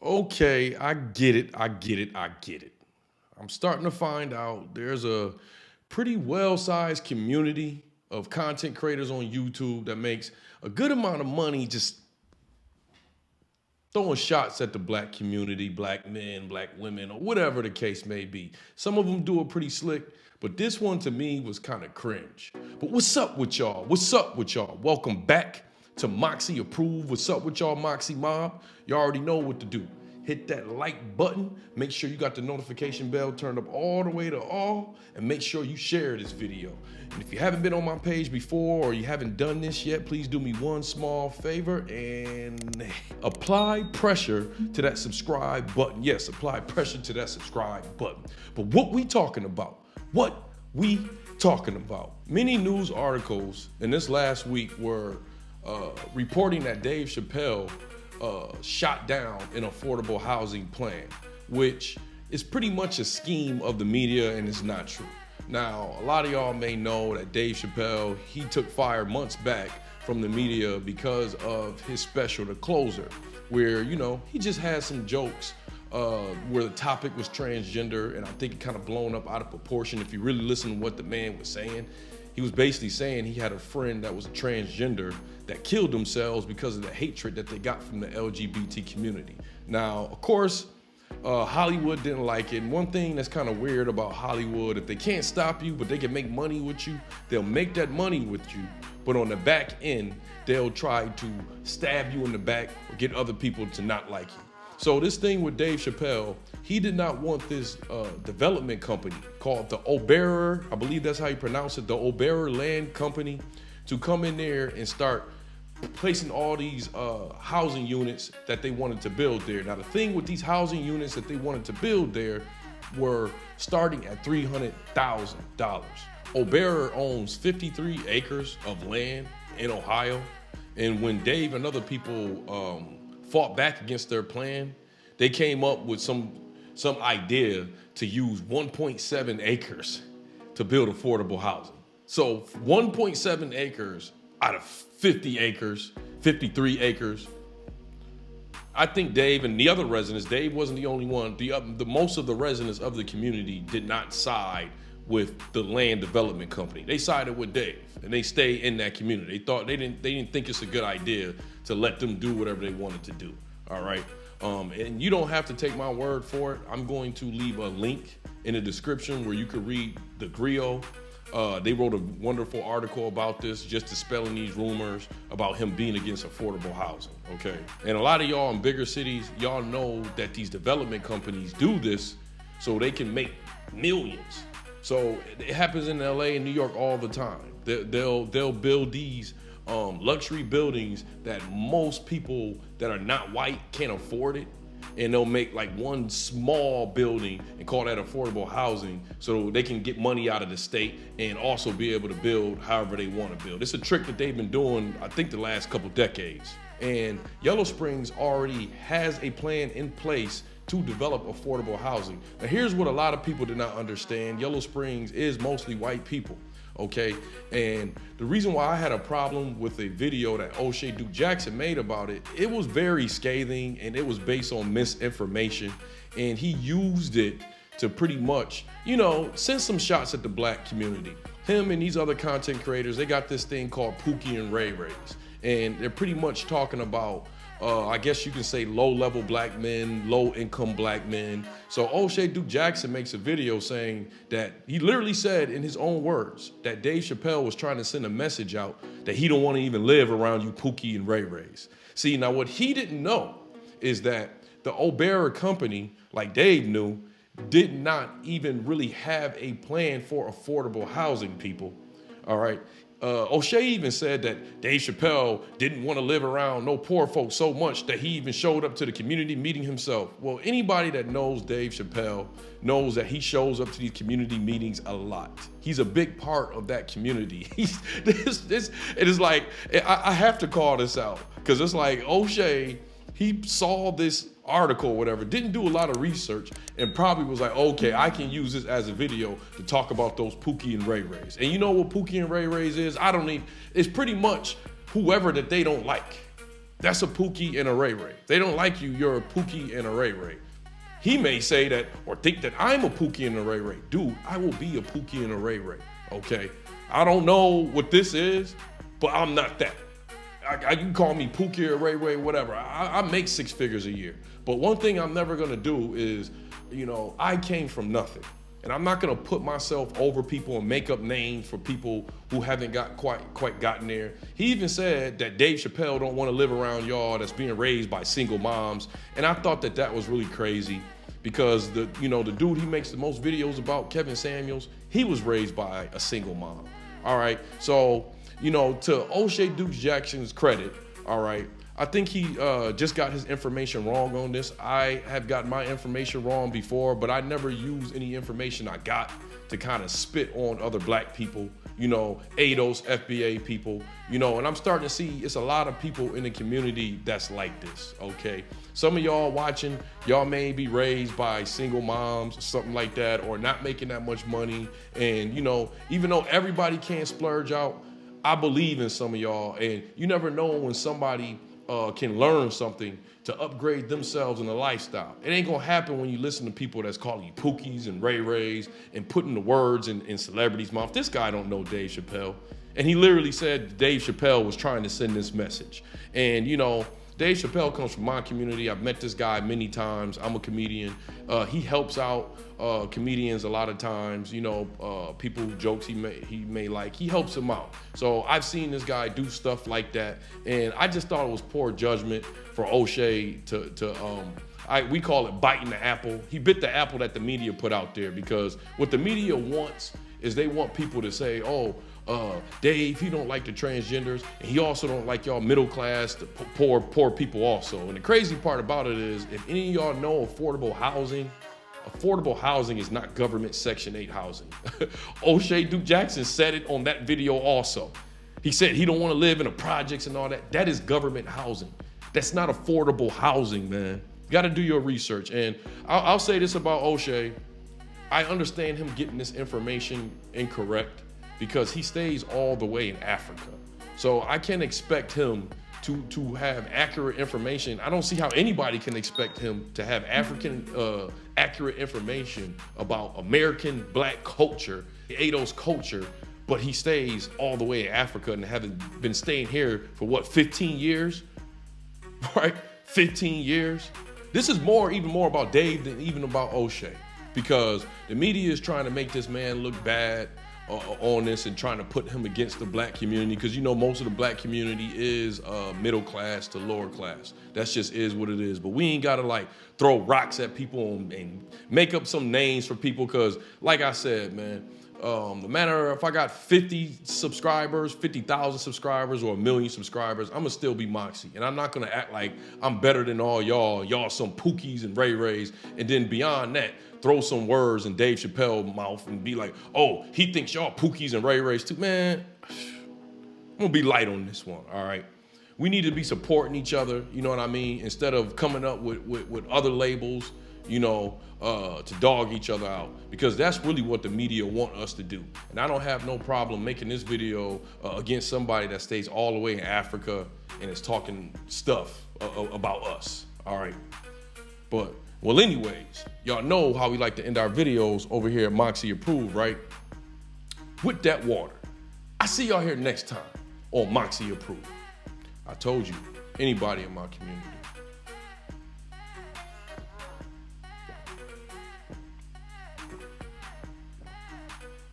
Okay, I get it. I'm starting to find out there's a pretty well-sized community of content creators on YouTube that makes a good amount of money just throwing shots at the black community, black men, black women, or whatever the case may be. Some of them do it pretty slick, but this one to me was kind of cringe. But what's up with y'all? Welcome back to Moxy Approved. What's up with y'all, Moxy Mob? You already know what to do. Hit that like button, make sure you got the notification bell turned up all the way to all, and make sure you share this video. And if you haven't been on my page before or you haven't done this yet, please do me one small favor and apply pressure to that subscribe button. Yes, apply pressure to that subscribe button. But what we talking about? Many news articles in this last week were reporting that Dave Chappelle shot down an affordable housing plan, which is pretty much a scheme of the media and it's not true. Now, a lot of y'all may know that Dave Chappelle, he took fire months back from the media because of his special, The Closer, where, he just had some jokes where the topic was transgender, and I think it kind of blown up out of proportion. If you really listen to what the man was saying, he was basically saying he had a friend that was a transgender that killed themselves because of the hatred that they got from the LGBT community. Now, of course, Hollywood didn't like it. And one thing that's kind of weird about Hollywood, if they can't stop you, but they can make money with you, they'll make that money with you. But on the back end, they'll try to stab you in the back or get other people to not like you. So this thing with Dave Chappelle, he did not want this development company called the Oberer, I believe that's how you pronounce it, the Oberer Land Company, to come in there and start placing all these housing units that they wanted to build there. Now the thing with these housing units that they wanted to build there were starting at $300,000. Oberer owns 53 acres of land in Ohio. And when Dave and other people fought back against their plan, they came up with some idea to use 1.7 acres to build affordable housing. So 1.7 acres out of 50 acres, 53 acres. I think Dave and the other residents, Dave wasn't the only one, the most of the residents of the community did not side with the land development company. They sided with Dave and they stay in that community. They didn't think it's a good idea to let them do whatever they wanted to do. All right. And you don't have to take my word for it. I'm going to leave a link in the description where you can read the Griot. They wrote a wonderful article about this, just dispelling these rumors about him being against affordable housing, okay? And a lot of y'all in bigger cities, y'all know that these development companies do this so they can make millions. So it happens in LA and New York all the time. They'll build these luxury buildings that most people that are not white can't afford it. And they'll make like one small building and call that affordable housing so they can get money out of the state and also be able to build however they want to build. It's a trick that they've been doing, I think, the last couple decades. And Yellow Springs already has a plan in place to develop affordable housing. Now, here's what a lot of people do not understand. Yellow Springs is mostly white people. Okay, and the reason why I had a problem with a video that Oshay Duke Jackson made about it, it was very scathing and it was based on misinformation, and he used it to pretty much, send some shots at the black community. Him and these other content creators, they got this thing called Pookie and Ray Rays, and they're pretty much talking about I guess you can say low-level black men, low-income black men. So Oshay Duke Jackson makes a video saying that he literally said in his own words that Dave Chappelle was trying to send a message out that he don't want to even live around you Pookie and Ray Rays. See, now what he didn't know is that the Oberer company, like Dave knew, did not even really have a plan for affordable housing, people. All right. Oshay even said that Dave Chappelle didn't want to live around no poor folks so much that he even showed up to the community meeting himself. Well, anybody that knows Dave Chappelle knows that he shows up to these community meetings a lot. He's a big part of that community. It is like, I have to call this out because it's like Oshay, he saw this article or whatever, didn't do a lot of research, and probably was like, okay, I can use this as a video to talk about those Pookie and Ray Rays. And you know what Pookie and Ray Rays is? It's pretty much whoever that they don't like. That's a Pookie and a Ray Ray. They don't like you, you're a Pookie and a Ray Ray. He may say that or think that I'm a Pookie and a Ray Ray. Dude, I will be a Pookie and a Ray Ray, okay? I don't know what this is, but I'm not that. You can call me Pookie or Ray Ray, whatever. I make 6 figures a year. But one thing I'm never gonna do is, I came from nothing. And I'm not gonna put myself over people and make up names for people who haven't quite gotten there. He even said that Dave Chappelle don't wanna live around y'all that's being raised by single moms. And I thought that was really crazy because the dude he makes the most videos about, Kevin Samuels, he was raised by a single mom. All right, so, to Oshay Dukes Jackson's credit, all right, I think he just got his information wrong on this. I have gotten my information wrong before, but I never use any information I got to kind of spit on other black people, ADOS, FBA people, and I'm starting to see it's a lot of people in the community that's like this, okay? Some of y'all watching, y'all may be raised by single moms or something like that, or not making that much money. And, even though everybody can't splurge out, I believe in some of y'all, and you never know when somebody can learn something to upgrade themselves in a lifestyle. It ain't gonna happen when you listen to people that's calling you Pookies and Ray Rays and putting the words in celebrities' mouth. This guy don't know Dave Chappelle. And he literally said Dave Chappelle was trying to send this message. And Dave Chappelle comes from my community. I've met this guy many times. I'm a comedian. He helps out comedians a lot of times. People jokes he may like. He helps them out. So I've seen this guy do stuff like that, and I just thought it was poor judgment for Oshay we call it biting the apple. He bit the apple that the media put out there, because what the media wants is they want people to say, Dave, he don't like the transgenders, and he also don't like y'all middle class, the poor people also. And the crazy part about it is, if any of y'all know affordable housing is not government Section 8 housing. Oshay Duke Jackson said it on that video also. He said he don't want to live in the projects and all that. That is government housing. That's not affordable housing, man. You got to do your research. And I'll say this about Oshay. I understand him getting this information incorrect, because he stays all the way in Africa. So I can't expect him to have accurate information. I don't see how anybody can expect him to have accurate information about American black culture, ADOS culture, but he stays all the way in Africa and haven't been staying here for 15 years, right? 15 years. This is even more about Dave than even about Oshay, because the media is trying to make this man look bad on this and trying to put him against the black community, because most of the black community is middle class to lower class. That's just is what it is. But we ain't gotta throw rocks at people and make up some names for people, because like I said, man, no matter if I got 50 subscribers, 50,000 subscribers, or 1 million subscribers, I'm gonna still be Moxy. And I'm not gonna act like I'm better than all y'all some Pookies and Ray Rays, and then beyond that, throw some words in Dave Chappelle's mouth and be like, he thinks y'all Pookies and Ray Rays too. Man, I'm gonna be light on this one, all right? We need to be supporting each other, you know what I mean? Instead of coming up with other labels, to dog each other out, because that's really what the media want us to do. And I don't have no problem making this video against somebody that stays all the way in Africa and is talking stuff about us, all right? But, well, anyways, y'all know how we like to end our videos over here at Moxy Approved, right? With that water. I see y'all here next time on Moxy Approved. I told you, anybody in my community.